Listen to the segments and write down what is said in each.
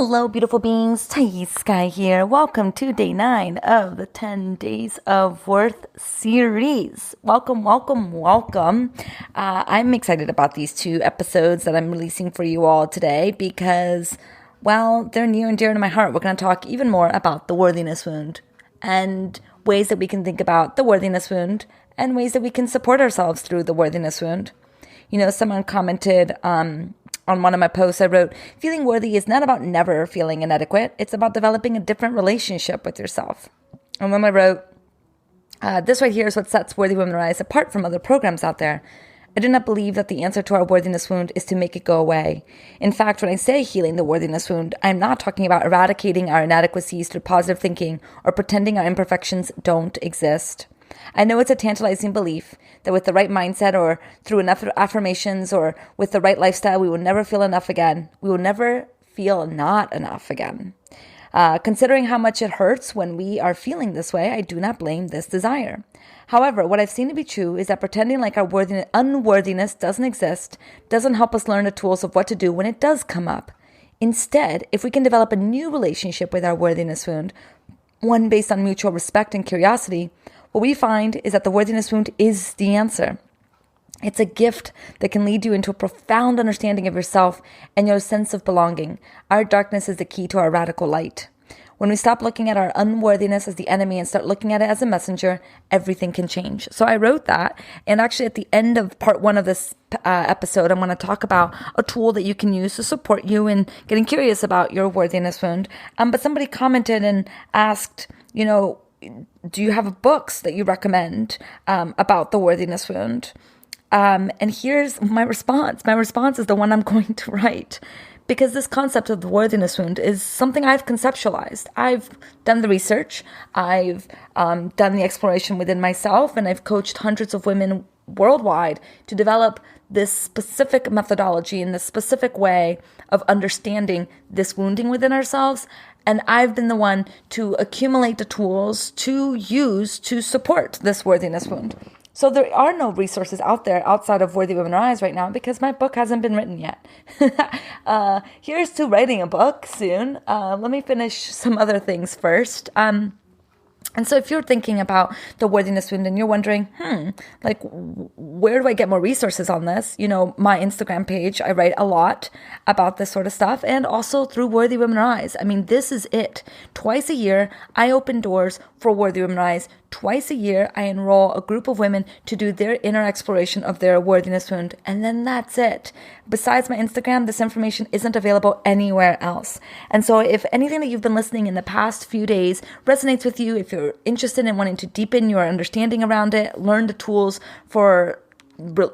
Hello, beautiful beings. Thais Sky here. Welcome to day 9 of the 10 Days of Worth series. Welcome. I'm excited about these 2 episodes that I'm releasing for you all today because, well, they're near and dear to my heart. We're going to talk even more about the worthiness wound and ways that we can think about the worthiness wound and ways that we can support ourselves through the worthiness wound. You know, someone commented on one of my posts, I wrote, feeling worthy is not about never feeling inadequate. It's about developing a different relationship with yourself. And then I wrote, this right here is what sets Worthy Women Rise apart from other programs out there. I do not believe that the answer to our worthiness wound is to make it go away. In fact, when I say healing the worthiness wound, I'm not talking about eradicating our inadequacies through positive thinking or pretending our imperfections don't exist. I know it's a tantalizing belief that with the right mindset or through enough affirmations or with the right lifestyle, we will never feel enough again. We will never feel not enough again. Considering how much it hurts when we are feeling this way, I do not blame this desire. However, what I've seen to be true is that pretending like our unworthiness doesn't exist doesn't help us learn the tools of what to do when it does come up. Instead, if we can develop a new relationship with our worthiness wound, one based on mutual respect and curiosity, what we find is that the worthiness wound is the answer. It's a gift that can lead you into a profound understanding of yourself and your sense of belonging. Our darkness is the key to our radical light. When we stop looking at our unworthiness as the enemy and start looking at it as a messenger, everything can change. So I wrote that, and actually at the end of part 1 of this episode, I'm going to talk about a tool that you can use to support you in getting curious about your worthiness wound. But somebody commented and asked, do you have books that you recommend about the worthiness wound? And here's my response. My response is the one I'm going to write. Because this concept of the worthiness wound is something I've conceptualized. I've done the research. I've done the exploration within myself. And I've coached hundreds of women worldwide to develop this specific methodology and this specific way of understanding this wounding within ourselves. And I've been the one to accumulate the tools to use to support this worthiness wound. So there are no resources out there outside of Worthy Women Rise right now because my book hasn't been written yet. Here's to writing a book soon. Let me finish some other things first. And so if you're thinking about the worthiness wound and you're wondering, where do I get more resources on this? My Instagram page, I write a lot about this sort of stuff, and also through Worthy Women Rise. I mean, this is it. Twice a year, I open doors for Worthy Women Rise. Twice a year, I enroll a group of women to do their inner exploration of their worthiness wound, and then that's it. Besides my Instagram, this information isn't available anywhere else. And so if anything that you've been listening in the past few days resonates with you, if you're interested in wanting to deepen your understanding around it, learn the tools for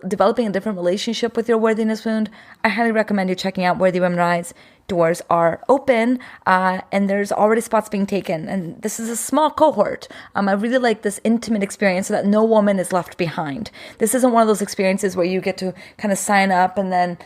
developing a different relationship with your worthiness wound, I highly recommend you checking out Worthy Women Rise. Doors are open, and there's already spots being taken. And this is a small cohort. I really like this intimate experience so that no woman is left behind. This isn't one of those experiences where you get to kind of sign up and then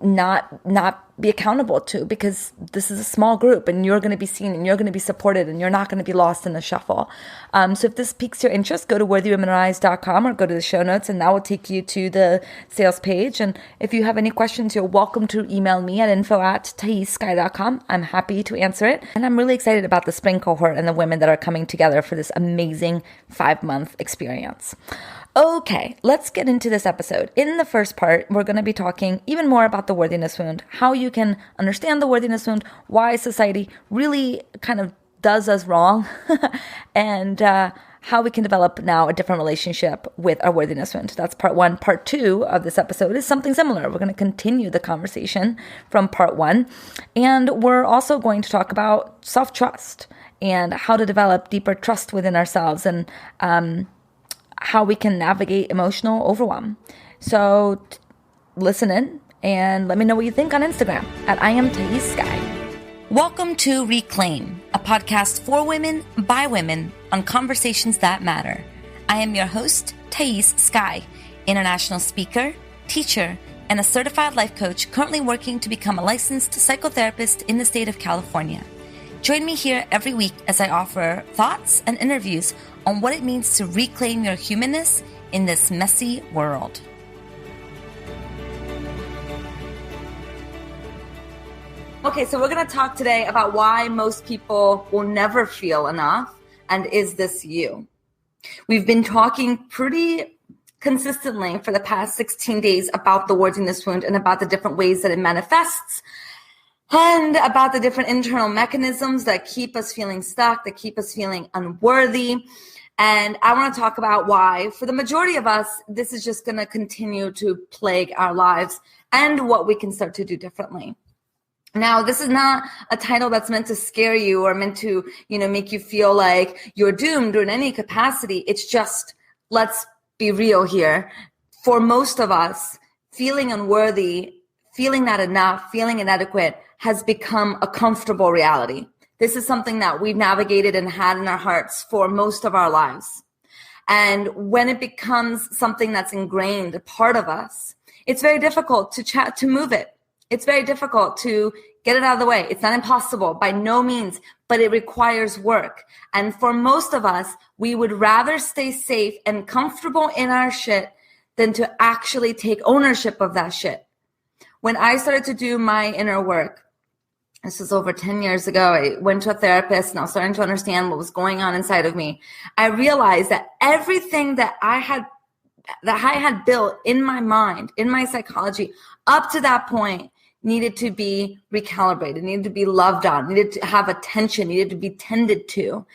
not be accountable to, because this is a small group and you're going to be seen and you're going to be supported and you're not going to be lost in the shuffle. So if this piques your interest, go to worthywomenrise.com or go to the show notes and that will take you to the sales page. And if you have any questions, you're welcome to email me at info@thaissky.com. I'm happy to answer it. And I'm really excited about the spring cohort and the women that are coming together for this amazing 5-month experience. Okay, let's get into this episode. In the first part, we're going to be talking even more about the worthiness wound, how you can understand the worthiness wound, why society really kind of does us wrong, and how we can develop now a different relationship with our worthiness wound. That's part 1. Part 2 of this episode is something similar. We're going to continue the conversation from part 1, and we're also going to talk about self-trust and how to develop deeper trust within ourselves and how we can navigate emotional overwhelm. So listen in and let me know what you think on Instagram at @IamThaisSky. Welcome to Reclaim, a podcast for women by women on conversations that matter. I am your host, Thais Sky, international speaker, teacher, and a certified life coach currently working to become a licensed psychotherapist in the state of California. Join me here every week as I offer thoughts and interviews on what it means to reclaim your humanness in this messy world. Okay, so we're going to talk today about why most people will never feel enough, and is this you? We've been talking pretty consistently for the past 16 days about the worthiness wound and about the different ways that it manifests and about the different internal mechanisms that keep us feeling stuck, that keep us feeling unworthy. And I want to talk about why, for the majority of us, this is just going to continue to plague our lives and what we can start to do differently. Now, this is not a title that's meant to scare you or meant to, make you feel like you're doomed or in any capacity. It's just, let's be real here. For most of us, feeling unworthy, feeling not enough, feeling inadequate has become a comfortable reality. This is something that we've navigated and had in our hearts for most of our lives. And when it becomes something that's ingrained, a part of us, it's very difficult to move it. It's very difficult to get it out of the way. It's not impossible by no means, but it requires work. And for most of us, we would rather stay safe and comfortable in our shit than to actually take ownership of that shit. When I started to do my inner work, this was over 10 years ago, I went to a therapist and I was starting to understand what was going on inside of me. I realized that everything that I had built in my mind, in my psychology, up to that point, needed to be recalibrated, needed to be loved on, needed to have attention, needed to be tended to.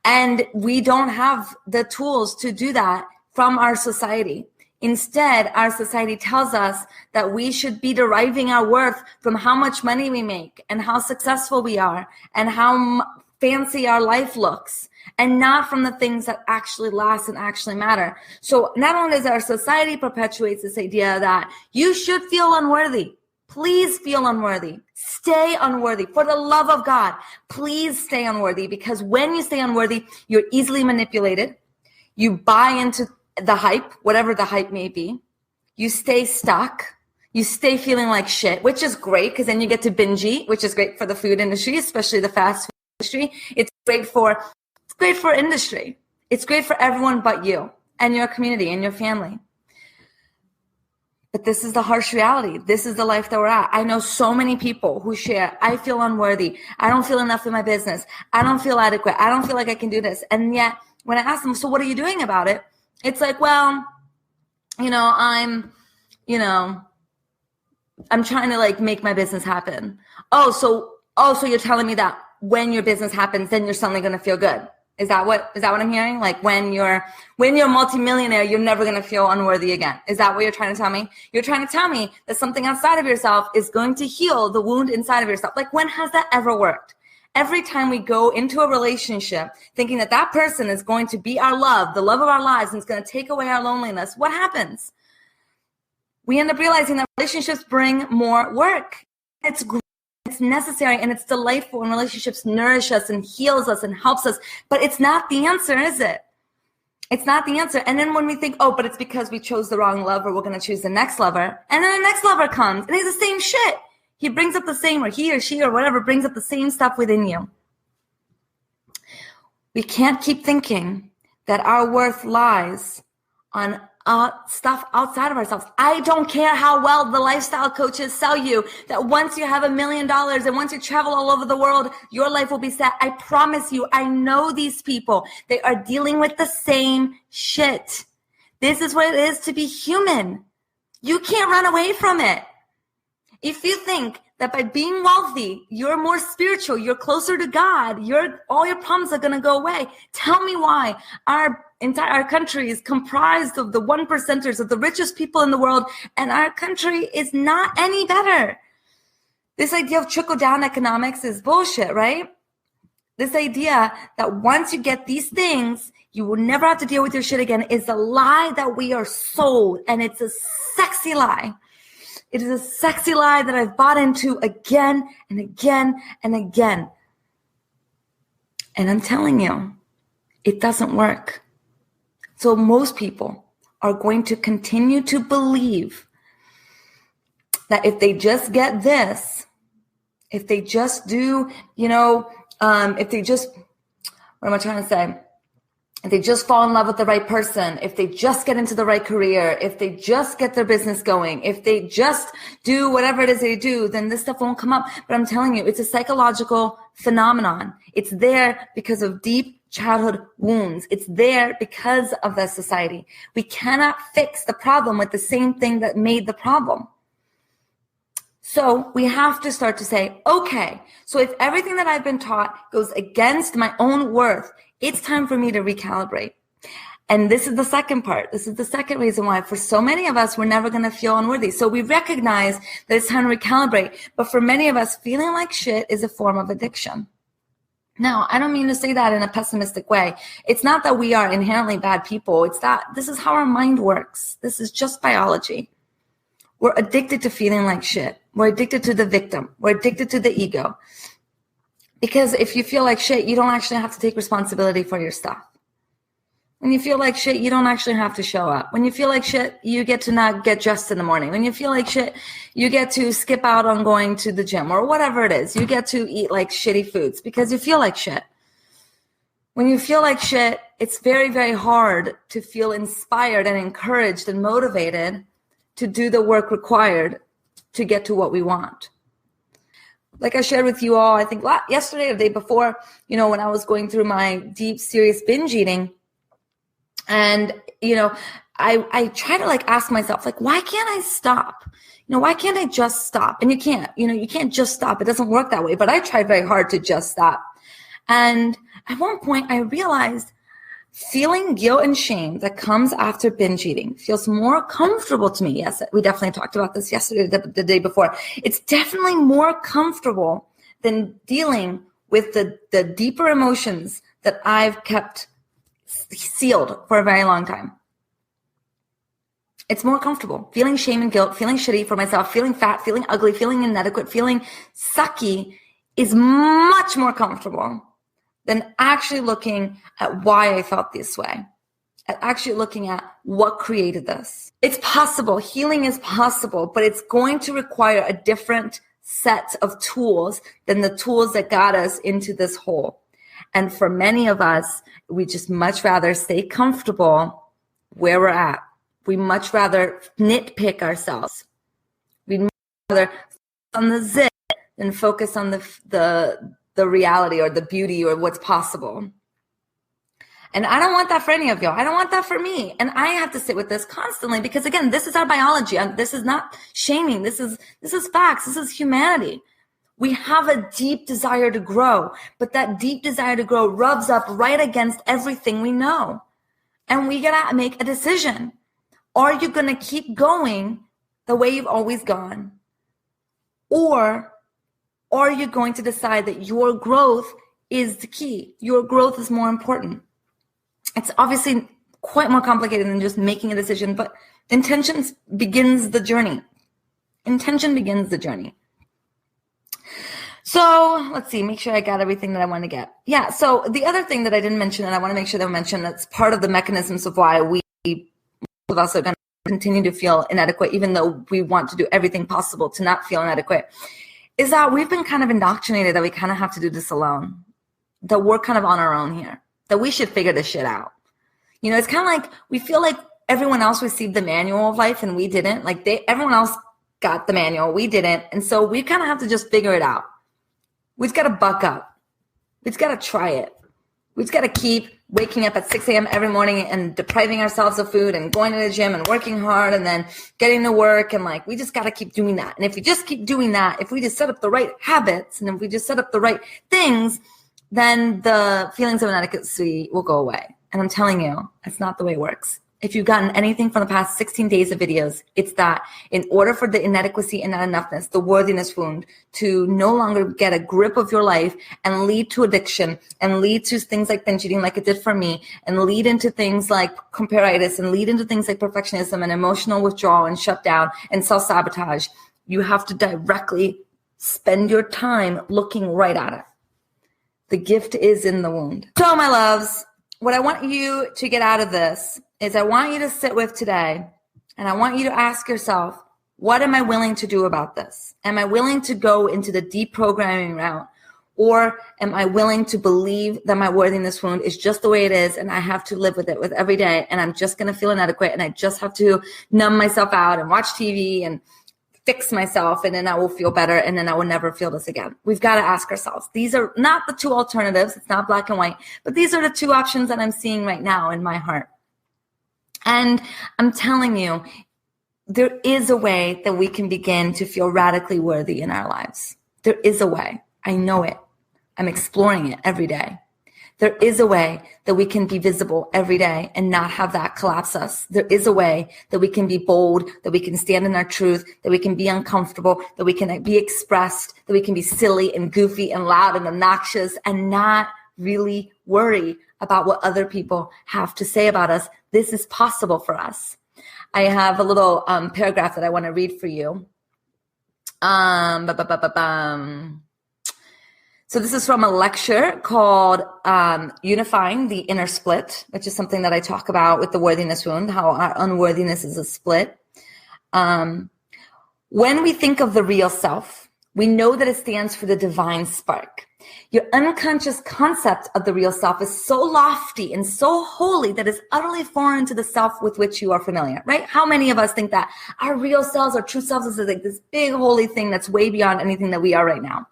And we don't have the tools to do that from our society. Instead, our society tells us that we should be deriving our worth from how much money we make and how successful we are and how fancy our life looks, and not from the things that actually last and actually matter. So not only does our society perpetuates this idea that you should feel unworthy, please feel unworthy. Stay unworthy. For the love of God, please stay unworthy, because when you stay unworthy, you're easily manipulated. You buy into the hype, whatever the hype may be. You stay stuck. You stay feeling like shit, which is great because then you get to binge eat, which is great for the food industry, especially the fast food industry. It's great for industry. It's great for everyone but you and your community and your family. But this is the harsh reality. This is the life that we're at. I know so many people who share, I feel unworthy. I don't feel enough in my business. I don't feel adequate. I don't feel like I can do this. And yet when I ask them, so what are you doing about it? It's like, well, I'm trying to like make my business happen. So you're telling me that when your business happens, then you're suddenly going to feel good. Is that what I'm hearing? Like when you're a multimillionaire, you're never going to feel unworthy again. Is that what you're trying to tell me? You're trying to tell me that something outside of yourself is going to heal the wound inside of yourself. Like, when has that ever worked? Every time we go into a relationship thinking that person is going to be our love, the love of our lives, and it's going to take away our loneliness, what happens? We end up realizing that relationships bring more work. It's great. It's necessary and it's delightful, and relationships nourish us and heals us and helps us, but it's not the answer, is it? It's not the answer. And then when we think, but it's because we chose the wrong lover, we're going to choose the next lover, and then the next lover comes and he's the same shit. He brings up the same, or he or she or whatever brings up the same stuff within you. We can't keep thinking that our worth lies on stuff outside of ourselves. I don't care how well the lifestyle coaches sell you that once you have $1 million and once you travel all over the world, your life will be set. I promise you, I know these people. They are dealing with the same shit. This is what it is to be human. You can't run away from it. If you think that by being wealthy, you're more spiritual, you're closer to God, all your problems are going to go away. Tell me why our entire country is comprised of the 1%ers, of the richest people in the world, and our country is not any better. This idea of trickle-down economics is bullshit, right? This idea that once you get these things, you will never have to deal with your shit again is a lie that we are sold, and it's a sexy lie. It is a sexy lie that I've bought into again and again and again. And I'm telling you, it doesn't work. So most people are going to continue to believe that if they just get this, if they just do, if they just, what am I trying to say? if they just fall in love with the right person, if they just get into the right career, if they just get their business going, if they just do whatever it is they do, then this stuff won't come up. But I'm telling you, it's a psychological phenomenon. It's there because of deep childhood wounds. It's there because of the society. We cannot fix the problem with the same thing that made the problem. So we have to start to say, okay, so if everything that I've been taught goes against my own worth, it's time for me to recalibrate. And this is the second part. This is the second reason why for so many of us, we're never going to feel unworthy. So we recognize that it's time to recalibrate. But for many of us, feeling like shit is a form of addiction. Now, I don't mean to say that in a pessimistic way. It's not that we are inherently bad people. It's that this is how our mind works. This is just biology. We're addicted to feeling like shit. We're addicted to the victim. We're addicted to the ego. Because if you feel like shit, you don't actually have to take responsibility for your stuff. When you feel like shit, you don't actually have to show up. When you feel like shit, you get to not get dressed in the morning. When you feel like shit, you get to skip out on going to the gym or whatever it is. You get to eat like shitty foods because you feel like shit. When you feel like shit, it's very, very hard to feel inspired and encouraged and motivated to do the work required to get to what we want. Like I shared with you all, I think yesterday or the day before, when I was going through my deep, serious binge eating, and, I try to ask myself, why can't I stop? Why can't I just stop? And you can't, you can't just stop. It doesn't work that way. But I tried very hard to just stop. And at one point I realized feeling guilt and shame that comes after binge eating feels more comfortable to me. Yes, we definitely talked about this yesterday, the day before. It's definitely more comfortable than dealing with the deeper emotions that I've kept sealed for a very long time. It's more comfortable. Feeling shame and guilt, feeling shitty for myself, feeling fat, feeling ugly, feeling inadequate, feeling sucky is much more comfortable than actually looking at why I felt this way, at actually looking at what created this. It's possible. Healing is possible, but it's going to require a different set of tools than the tools that got us into this hole. And for many of us, we just much rather stay comfortable where we're at. We much rather nitpick ourselves. We'd much rather focus on the zit than focus on the reality or the beauty or what's possible. And I don't want that for any of y'all. I don't want that for me. And I have to sit with this constantly because, again, this is our biology. This is not shaming. This is facts. This is humanity. We have a deep desire to grow, but that deep desire to grow rubs up right against everything we know. And we gotta make a decision. Are you gonna keep going the way you've always gone? Or are you going to decide that your growth is the key? Your growth is more important. It's obviously quite more complicated than just making a decision, but intention begins the journey. Intention begins the journey. So let's see, make sure I got everything that I want to get. Yeah, so the other thing that I didn't mention, and I want to make sure that I mention, that's part of the mechanisms of why most of us are going to continue to feel inadequate, even though we want to do everything possible to not feel inadequate, is that we've been kind of indoctrinated that we kind of have to do this alone, that we're kind of on our own here, that we should figure this shit out. It's kind of like we feel like everyone else received the manual of life and we didn't. Everyone else got the manual, we didn't. And so we kind of have to just figure it out. We just got to buck up. We just got to try it. We just got to keep waking up at 6 a.m. every morning and depriving ourselves of food and going to the gym and working hard and then getting to work. And we just got to keep doing that. And if we just keep doing that, if we just set up the right habits and if we just set up the right things, then the feelings of inadequacy will go away. And I'm telling you, that's not the way it works. If you've gotten anything from the past 16 days of videos, it's that in order for the inadequacy and not enoughness, the worthiness wound, to no longer get a grip of your life and lead to addiction and lead to things like binge eating like it did for me and lead into things like comparatitis and lead into things like perfectionism and emotional withdrawal and shutdown and self-sabotage, you have to directly spend your time looking right at it. The gift is in the wound. So my loves, what I want you to get out of this is I want you to sit with today and I want you to ask yourself, what am I willing to do about this? Am I willing to go into the deprogramming route Or am I willing to believe that my worthiness wound is just the way it is and I have to live with it with every day, and I'm just going to feel inadequate and I just have to numb myself out and watch TV and fix myself, and then I will feel better, and then I will never feel this again. We've got to ask ourselves. These are not the two alternatives. It's not black and white, but these are the two options that I'm seeing right now in my heart. And I'm telling you, there is a way that we can begin to feel radically worthy in our lives. There is a way. I know it. I'm exploring it every day. There is a way that we can be visible every day and not have that collapse us. There is a way that we can be bold, that we can stand in our truth, that we can be uncomfortable, that we can be expressed, that we can be silly and goofy and loud and obnoxious and not really worry about what other people have to say about us. This is possible for us. I have a little paragraph that I want to read for you. So this is from a lecture called Unifying the Inner Split, which is something that I talk about with the worthiness wound, how our unworthiness is a split. When we think of the real self, we know that it stands for the divine spark. Your unconscious concept of the real self is so lofty and so holy that it's utterly foreign to the self with which you are familiar, right? How many of us think that our real selves, our true selves is like this big holy thing that's way beyond anything that we are right now?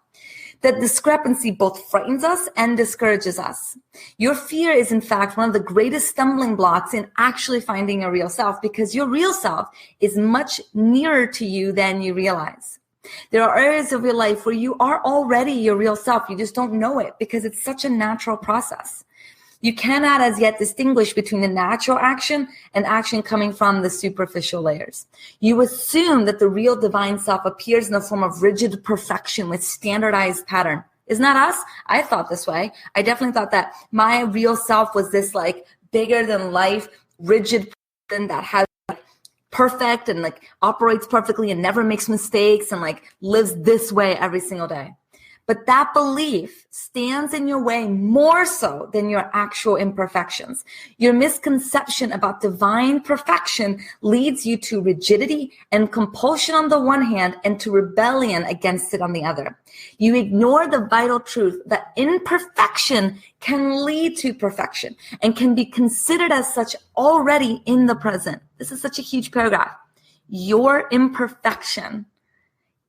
That discrepancy both frightens us and discourages us. Your fear is, in fact, one of the greatest stumbling blocks in actually finding your real self, because your real self is much nearer to you than you realize. There are areas of your life where you are already your real self. You just don't know it because it's such a natural process. You cannot as yet distinguish between the natural action and action coming from the superficial layers. You assume that the real divine self appears in the form of rigid perfection with standardized pattern. Isn't that us? I thought this way. I definitely thought that my real self was this like bigger than life, rigid person that has perfect and like operates perfectly and never makes mistakes and like lives this way every single day. But that belief stands in your way more so than your actual imperfections. Your misconception about divine perfection leads you to rigidity and compulsion on the one hand and to rebellion against it on the other. You ignore the vital truth that imperfection can lead to perfection and can be considered as such already in the present. This is such a huge paragraph. Your imperfection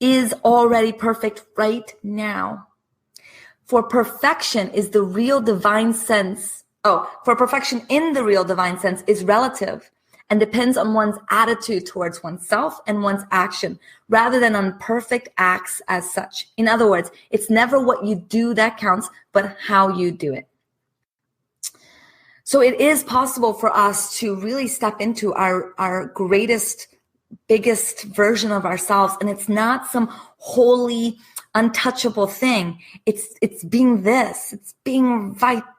is already perfect right now. For perfection is the real divine sense. For perfection in the real divine sense is relative and depends on one's attitude towards oneself and one's action rather than on perfect acts as such. In other words, it's never what you do that counts, but how you do it. So it is possible for us to really step into our greatest, biggest version of ourselves, and it's not some holy, untouchable thing. It's being this. It's being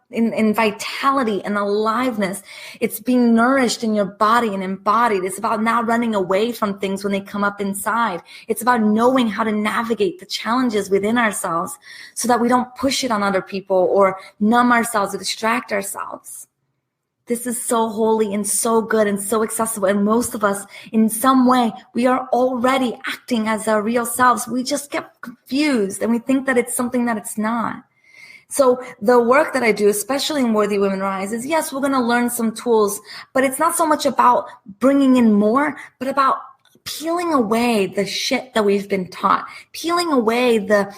in vitality and aliveness. It's being nourished in your body and embodied. It's about not running away from things when they come up inside. It's about knowing how to navigate the challenges within ourselves so that we don't push it on other people or numb ourselves or distract ourselves. This is so holy and so good and so accessible. And most of us, in some way, we are already acting as our real selves. We just get confused and we think that it's something that it's not. So the work that I do, especially in Worthy Women Rise, is yes, we're going to learn some tools, but it's not so much about bringing in more, but about peeling away the shit that we've been taught, peeling away the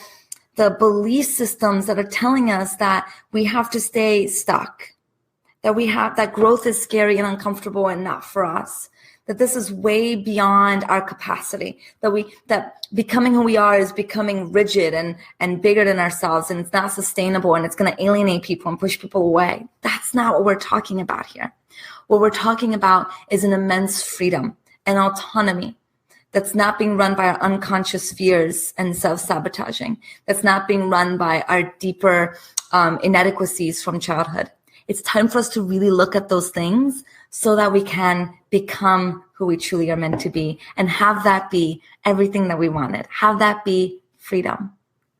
belief systems that are telling us that we have to stay stuck, that growth is scary and uncomfortable and not for us, that this is way beyond our capacity, that becoming who we are is becoming rigid and bigger than ourselves, and it's not sustainable and it's going to alienate people and push people away. That's not what we're talking about here. What we're talking about is an immense freedom and autonomy that's not being run by our unconscious fears and self-sabotaging, that's not being run by our deeper inadequacies from childhood. It's time for us to really look at those things so that we can become who we truly are meant to be and have that be everything that we wanted. Have that be freedom.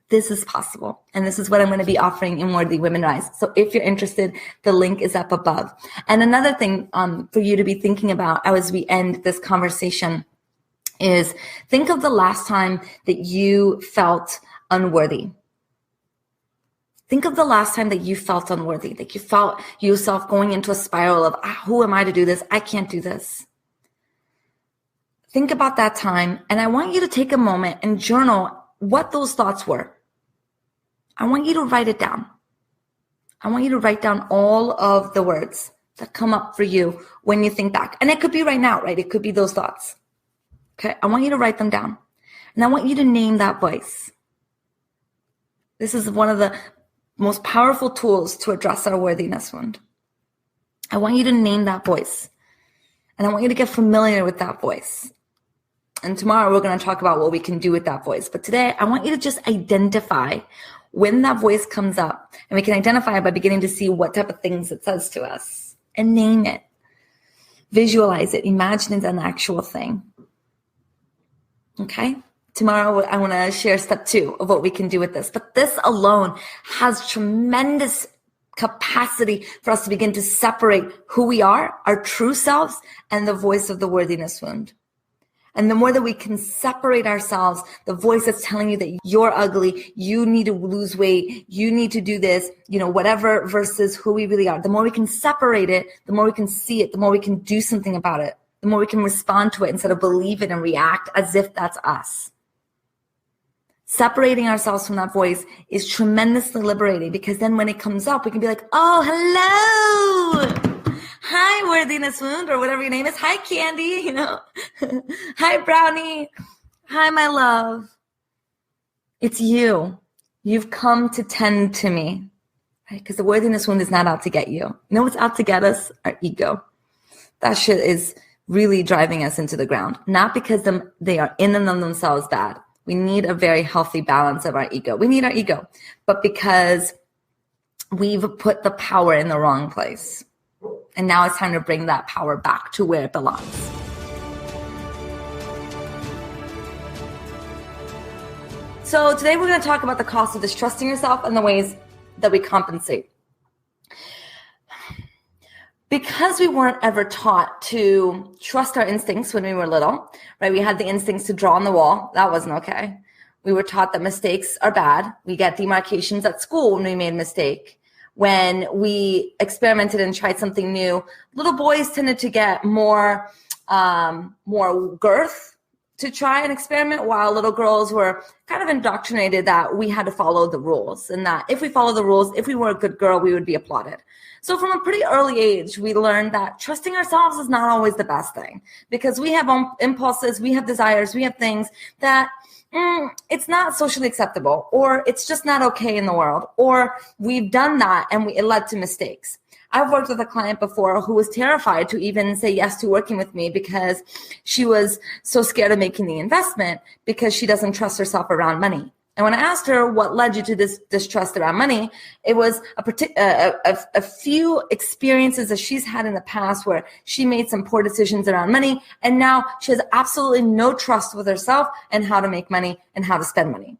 This is possible. And this is what I'm going to be offering in Worthy Women Rise. So if you're interested, the link is up above. And another thing for you to be thinking about as we end this conversation is think of the last time that you felt unworthy. Think of the last time that you felt unworthy, that you felt yourself going into a spiral of, who am I to do this? I can't do this. Think about that time, and I want you to take a moment and journal what those thoughts were. I want you to write it down. I want you to write down all of the words that come up for you when you think back. And it could be right now, right? It could be those thoughts. Okay, I want you to write them down. And I want you to name that voice. This is one of the most powerful tools to address our worthiness wound. I want you to name that voice. And I want you to get familiar with that voice. And tomorrow we're going to talk about what we can do with that voice. But today I want you to just identify when that voice comes up. And we can identify it by beginning to see what type of things it says to us. And name it. Visualize it. Imagine it's an actual thing. Okay? Tomorrow I want to share step 2 of what we can do with this. But this alone has tremendous capacity for us to begin to separate who we are, our true selves, and the voice of the worthiness wound. And the more that we can separate ourselves, the voice that's telling you that you're ugly, you need to lose weight, you need to do this, whatever, versus who we really are. The more we can separate it, the more we can see it, the more we can do something about it, the more we can respond to it instead of believe it and react as if that's us. Separating ourselves from that voice is tremendously liberating, because then when it comes up, we can be like, oh, hello. Hi, worthiness wound, or whatever your name is. Hi, Candy, Hi, Brownie. Hi, my love. It's you. You've come to tend to me, right? Because the worthiness wound is not out to get you. You know what's out to get us? Our ego. That shit is really driving us into the ground. Not because they are in and of themselves bad. We need a very healthy balance of our ego. We need our ego, but because we've put the power in the wrong place. And now it's time to bring that power back to where it belongs. So today we're going to talk about the cost of distrusting yourself and the ways that we compensate. Because we weren't ever taught to trust our instincts when we were little, right? We had the instincts to draw on the wall. That wasn't okay. We were taught that mistakes are bad. We get demarcations at school when we made a mistake. When we experimented and tried something new, little boys tended to get more girth to try and experiment, while little girls were kind of indoctrinated that we had to follow the rules, and that if we follow the rules, if we were a good girl, we would be applauded. So from a pretty early age, we learned that trusting ourselves is not always the best thing, because we have impulses, we have desires, we have things that it's not socially acceptable, or it's just not okay in the world, or we've done that and it led to mistakes. I've worked with a client before who was terrified to even say yes to working with me because she was so scared of making the investment because she doesn't trust herself around money. And when I asked her what led you to this distrust around money, it was a few experiences that she's had in the past where she made some poor decisions around money, and now she has absolutely no trust with herself and how to make money and how to spend money.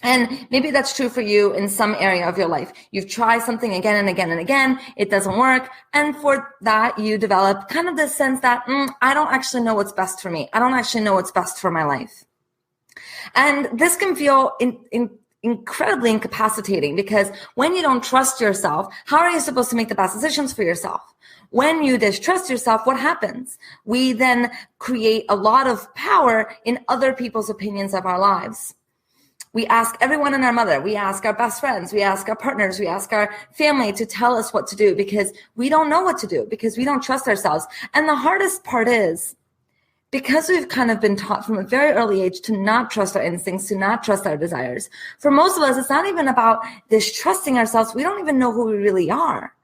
And maybe that's true for you in some area of your life. You've tried something again and again and again. It doesn't work. And for that, you develop kind of this sense that I don't actually know what's best for me. I don't actually know what's best for my life. And this can feel incredibly incapacitating, because when you don't trust yourself, how are you supposed to make the best decisions for yourself? When you distrust yourself, what happens? We then create a lot of power in other people's opinions of our lives. We ask everyone and our mother, we ask our best friends, we ask our partners, we ask our family to tell us what to do, because we don't know what to do, because we don't trust ourselves. And the hardest part is, because we've kind of been taught from a very early age to not trust our instincts, to not trust our desires. For most of us, it's not even about distrusting ourselves. We don't even know who we really are.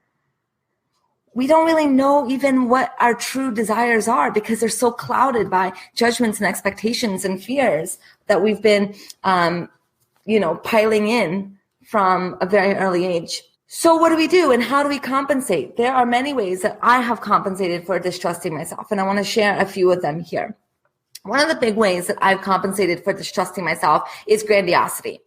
We don't really know even what our true desires are, because they're so clouded by judgments and expectations and fears that we've been, piling in from a very early age. So what do we do, and how do we compensate? There are many ways that I have compensated for distrusting myself, and I want to share a few of them here. One of the big ways that I've compensated for distrusting myself is grandiosity.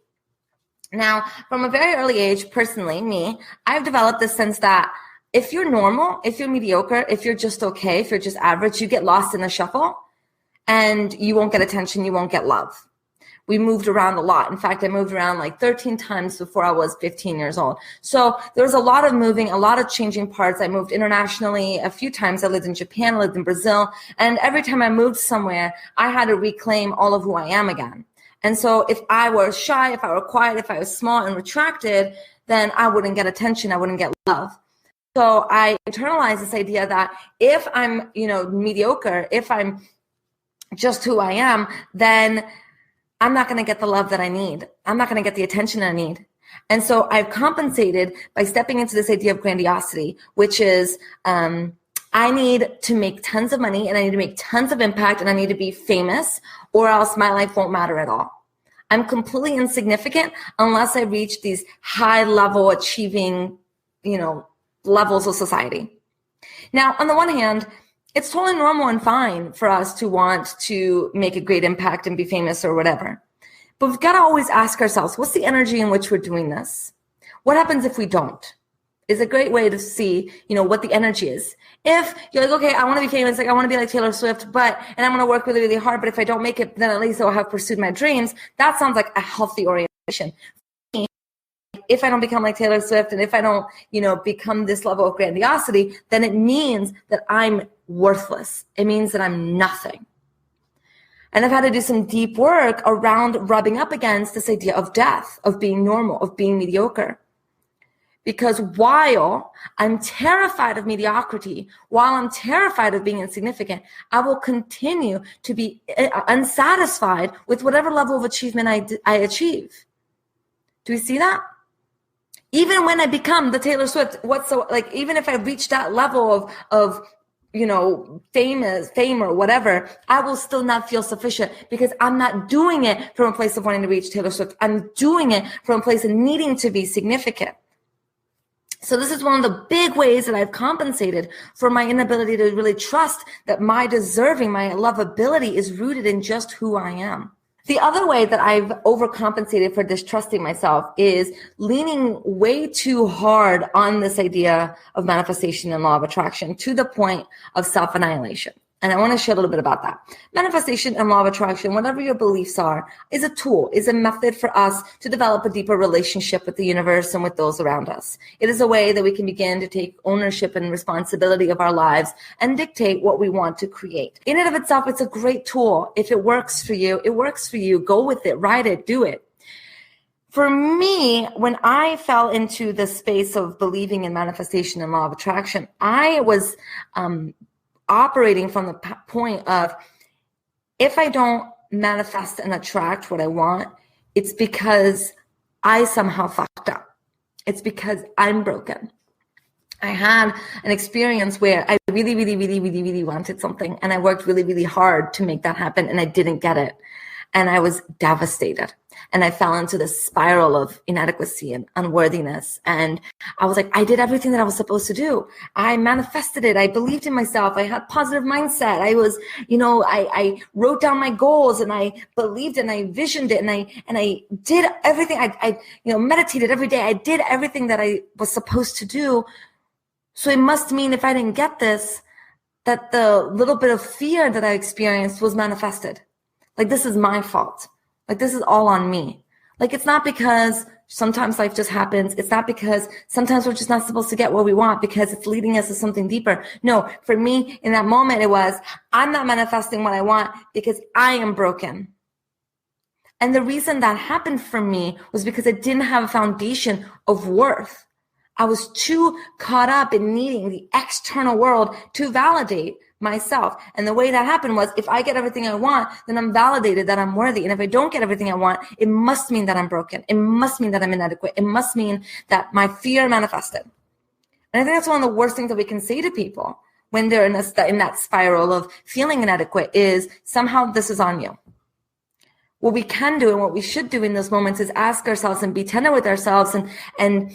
Now, from a very early age, personally, I've developed this sense that if you're normal, if you're mediocre, if you're just okay, if you're just average, you get lost in the shuffle and you won't get attention, you won't get love. We moved around a lot. In fact, I moved around like 13 times before I was 15 years old. So there was a lot of moving, a lot of changing parts. I moved internationally a few times. I lived in Japan, I lived in Brazil. And every time I moved somewhere, I had to reclaim all of who I am again. And so if I were shy, if I were quiet, if I was small and retracted, then I wouldn't get attention. I wouldn't get love. So I internalized this idea that if I'm, mediocre, if I'm just who I am, then I'm not going to get the love that I need. I'm not going to get the attention I need. And so I've compensated by stepping into this idea of grandiosity, which is I need to make tons of money and I need to make tons of impact and I need to be famous or else my life won't matter at all. I'm completely insignificant unless I reach these high level achieving, levels of society. Now, on the one hand, it's totally normal and fine for us to want to make a great impact and be famous or whatever. But we've got to always ask ourselves, what's the energy in which we're doing this? What happens if we don't? Is a great way to see, what the energy is. If you're like, okay, I want to be famous, like I want to be like Taylor Swift, and I'm going to work really, really hard, but if I don't make it, then at least I'll have pursued my dreams. That sounds like a healthy orientation. If I don't become like Taylor Swift and if I don't, become this level of grandiosity, then it means that I'm worthless. It means that I'm nothing. And I've had to do some deep work around rubbing up against this idea of death, of being normal, of being mediocre. Because while I'm terrified of mediocrity, while I'm terrified of being insignificant, I will continue to be unsatisfied with whatever level of achievement I achieve. Do we see that? Even when I become the Taylor Swift, even if I reach that level of fame or whatever, I will still not feel sufficient because I'm not doing it from a place of wanting to reach Taylor Swift. I'm doing it from a place of needing to be significant. So this is one of the big ways that I've compensated for my inability to really trust that my deserving, my lovability is rooted in just who I am. The other way that I've overcompensated for distrusting myself is leaning way too hard on this idea of manifestation and law of attraction to the point of self-annihilation. And I want to share a little bit about that. Manifestation and law of attraction, whatever your beliefs are, is a tool, is a method for us to develop a deeper relationship with the universe and with those around us. It is a way that we can begin to take ownership and responsibility of our lives and dictate what we want to create. In and of itself, it's a great tool. If it works for you, it works for you. Go with it, ride it, do it. For me, when I fell into the space of believing in manifestation and law of attraction, I was operating from the point of, if I don't manifest and attract what I want, it's because I somehow fucked up. It's because I'm broken. I had an experience where I really, really, really, really, really wanted something, and I worked really, really hard to make that happen, and I didn't get it. And I was devastated. And I fell into this spiral of inadequacy and unworthiness. And I was like, I did everything that I was supposed to do. I manifested it. I believed in myself. I had positive mindset. I was, I wrote down my goals and I believed and I visioned it and I did everything. I meditated every day. I did everything that I was supposed to do. So it must mean if I didn't get this, that the little bit of fear that I experienced was manifested. Like, this is my fault. Like, this is all on me. Like, it's not because sometimes life just happens. It's not because sometimes we're just not supposed to get what we want because it's leading us to something deeper. No, for me, in that moment, it was, I'm not manifesting what I want because I am broken. And the reason that happened for me was because I didn't have a foundation of worth. I was too caught up in needing the external world to validate myself. And the way that happened was, if I get everything I want, then I'm validated that I'm worthy. And if I don't get everything I want, it must mean that I'm broken. It must mean that I'm inadequate. It must mean that my fear manifested. And I think that's one of the worst things that we can say to people when they're in that spiral of feeling inadequate is, somehow this is on you. What we can do and what we should do in those moments is ask ourselves and be tender with ourselves and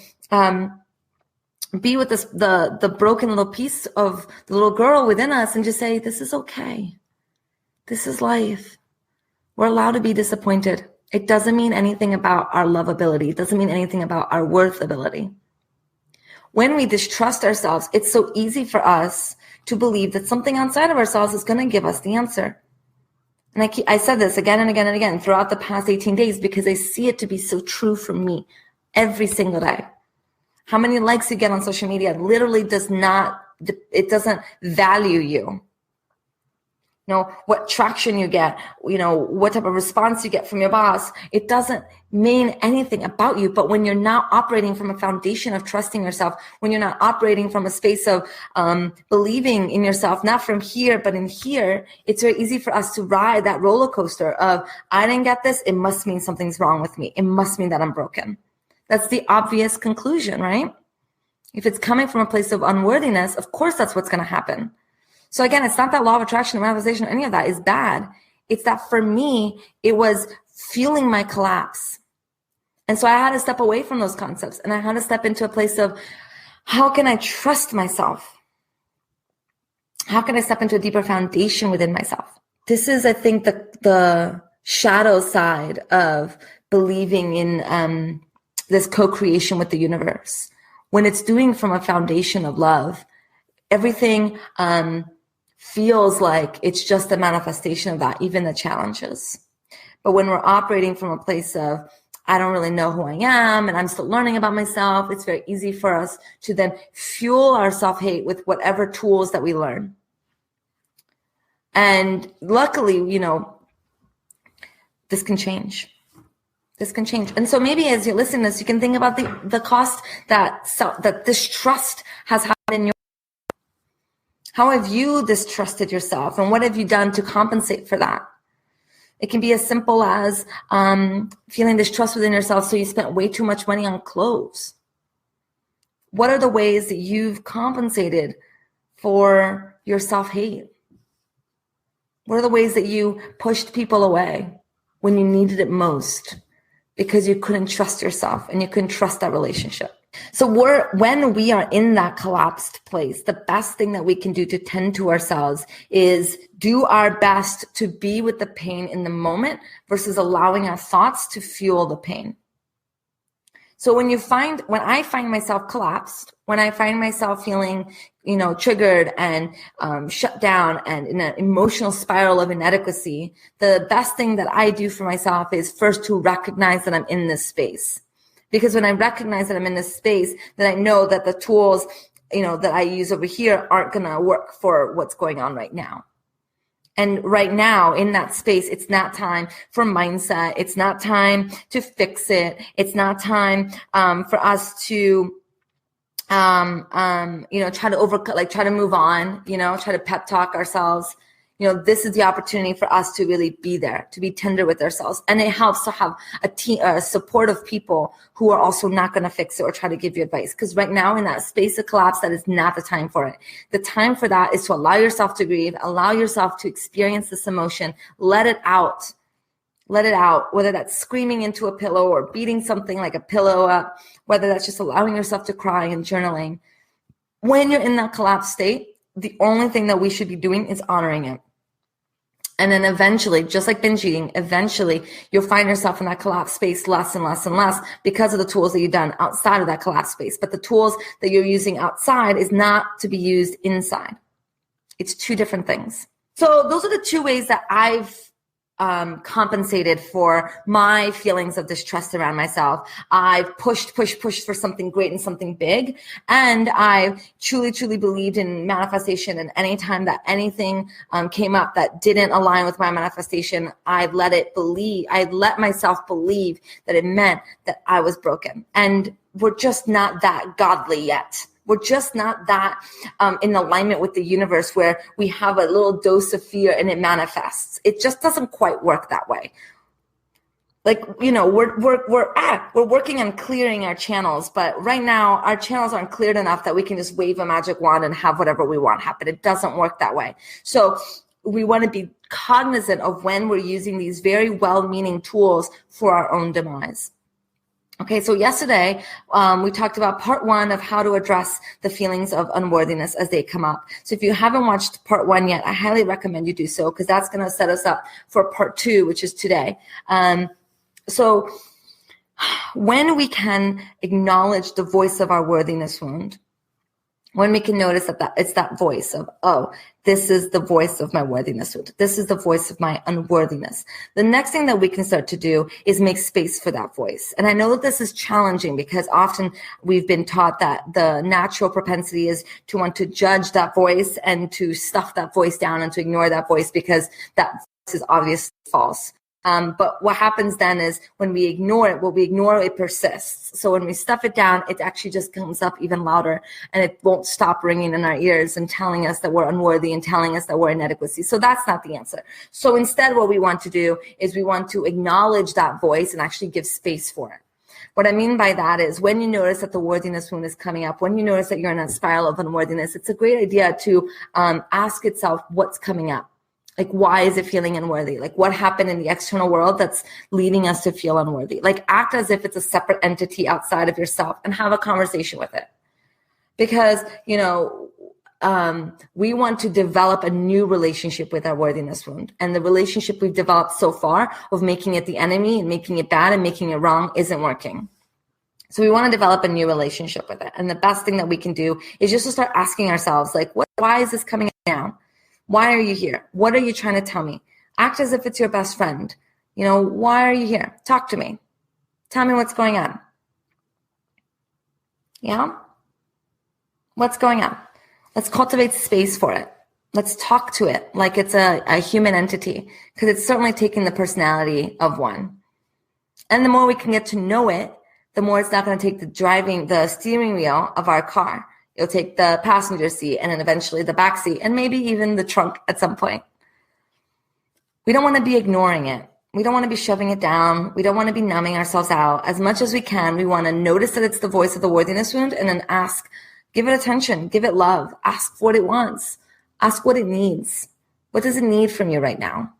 be with this, the broken little piece of the little girl within us and just say, this is okay. This is life. We're allowed to be disappointed. It doesn't mean anything about our lovability. It doesn't mean anything about our worthability. When we distrust ourselves, it's so easy for us to believe that something outside of ourselves is going to give us the answer. And I said this again and again and again throughout the past 18 days because I see it to be so true for me every single day. How many likes you get on social media literally it doesn't value you. What traction you get, what type of response you get from your boss, it doesn't mean anything about you. But when you're not operating from a foundation of trusting yourself, when you're not operating from a space of believing in yourself, not from here, but in here, it's very easy for us to ride that roller coaster of, I didn't get this, it must mean something's wrong with me. It must mean that I'm broken. That's the obvious conclusion, right? If it's coming from a place of unworthiness, of course that's what's going to happen. So again, it's not that law of attraction or manifestation or any of that is bad. It's that for me, it was feeling my collapse. And so I had to step away from those concepts and I had to step into a place of, how can I trust myself? How can I step into a deeper foundation within myself? This is, I think, the shadow side of believing in this co-creation with the universe. When it's doing from a foundation of love, everything feels like it's just a manifestation of that, even the challenges. But when we're operating from a place of, I don't really know who I am and I'm still learning about myself, it's very easy for us to then fuel our self-hate with whatever tools that we learn. And luckily, this can change. This can change. And so maybe as you listen to this, you can think about the cost that distrust has had in your. How have you distrusted yourself and what have you done to compensate for that? It can be as simple as feeling distrust within yourself, so you spent way too much money on clothes. What are the ways that you've compensated for your self-hate? What are the ways that you pushed people away when you needed it most because you couldn't trust yourself and you couldn't trust that relationship? So when we are in that collapsed place, the best thing that we can do to tend to ourselves is do our best to be with the pain in the moment versus allowing our thoughts to fuel the pain. So when I find myself collapsed, when I find myself feeling, triggered and shut down and in an emotional spiral of inadequacy, the best thing that I do for myself is first to recognize that I'm in this space. Because when I recognize that I'm in this space, then I know that the tools, that I use over here aren't going to work for what's going on right now. And right now in that space, it's not time for mindset. It's not time to fix it. It's not time for us to try to move on, try to pep talk ourselves. This is the opportunity for us to really be there, to be tender with ourselves. And it helps to have a team, support of people who are also not going to fix it or try to give you advice. Because right now in that space of collapse, that is not the time for it. The time for that is to allow yourself to grieve, allow yourself to experience this emotion, let it out. Let it out, whether that's screaming into a pillow or beating something like a pillow up, whether that's just allowing yourself to cry and journaling. When you're in that collapsed state, the only thing that we should be doing is honoring it. And then eventually, just like binge eating, eventually you'll find yourself in that collapsed space less and less and less because of the tools that you've done outside of that collapsed space. But the tools that you're using outside is not to be used inside. It's two different things. So those are the two ways that I've compensated for my feelings of distrust around myself. I've pushed for something great and something big. And I truly believed in manifestation. And anytime that anything came up that didn't align with my manifestation, I let myself believe that it meant that I was broken. And we're just not that godly yet. We're just not that in alignment with the universe where we have a little dose of fear and it manifests. It just doesn't quite work that way. Like, we're working on clearing our channels, but right now our channels aren't cleared enough that we can just wave a magic wand and have whatever we want happen. It doesn't work that way. So we want to be cognizant of when we're using these very well-meaning tools for our own demise. Okay, so yesterday we talked about part 1 of how to address the feelings of unworthiness as they come up. So if you haven't watched part 1 yet, I highly recommend you do so because that's going to set us up for part 2, which is today. So when we can acknowledge the voice of our worthiness wound, When we can notice that it's that voice of, oh, this is the voice of my worthiness wound. This is the voice of my unworthiness. The next thing that we can start to do is make space for that voice. And I know that this is challenging because often we've been taught that the natural propensity is to want to judge that voice and to stuff that voice down and to ignore that voice because that voice is obviously false. But what happens then is when we ignore it, it persists. So when we stuff it down, it actually just comes up even louder and it won't stop ringing in our ears and telling us that we're unworthy and telling us that we're inadequacy. So that's not the answer. So instead, what we want to do is we want to acknowledge that voice and actually give space for it. What I mean by that is when you notice that the worthiness wound is coming up, when you notice that you're in a spiral of unworthiness, it's a great idea to ask itself what's coming up. Like, why is it feeling unworthy? Like, what happened in the external world that's leading us to feel unworthy? Like, act as if it's a separate entity outside of yourself and have a conversation with it. Because, we want to develop a new relationship with our worthiness wound. And the relationship we've developed so far of making it the enemy and making it bad and making it wrong isn't working. So we want to develop a new relationship with it. And the best thing that we can do is just to start asking ourselves, like, why is this coming up now? Why are you here? What are you trying to tell me? Act as if it's your best friend. Why are you here? Talk to me. Tell me what's going on. Yeah? What's going on? Let's cultivate space for it. Let's talk to it like it's a human entity, because it's certainly taking the personality of one. And the more we can get to know it, the more it's not going to take the steering wheel of our car. You'll take the passenger seat and then eventually the back seat and maybe even the trunk at some point. We don't want to be ignoring it. We don't want to be shoving it down. We don't want to be numbing ourselves out. As much as we can, we want to notice that it's the voice of the worthiness wound and then ask, give it attention, give it love, ask what it wants, ask what it needs. What does it need from you right now?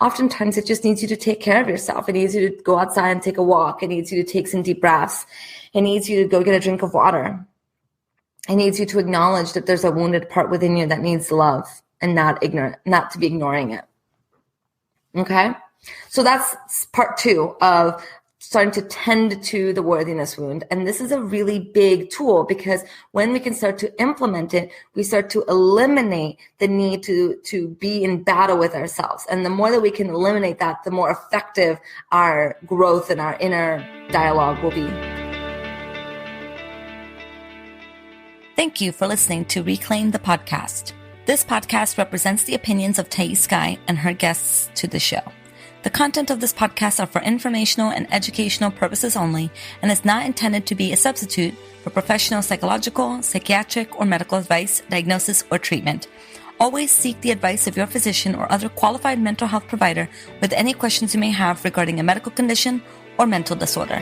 Oftentimes it just needs you to take care of yourself. It needs you to go outside and take a walk. It needs you to take some deep breaths. It needs you to go get a drink of water. It needs you to acknowledge that there's a wounded part within you that needs love and not to be ignoring it. Okay? So that's part 2 of starting to tend to the worthiness wound. And this is a really big tool because when we can start to implement it, we start to eliminate the need to be in battle with ourselves. And the more that we can eliminate that, the more effective our growth and our inner dialogue will be. Thank you for listening to Reclaim the Podcast. This podcast represents the opinions of Thais Sky and her guests to the show. The content of this podcast are for informational and educational purposes only and is not intended to be a substitute for professional psychological, psychiatric, or medical advice, diagnosis, or treatment. Always seek the advice of your physician or other qualified mental health provider with any questions you may have regarding a medical condition or mental disorder.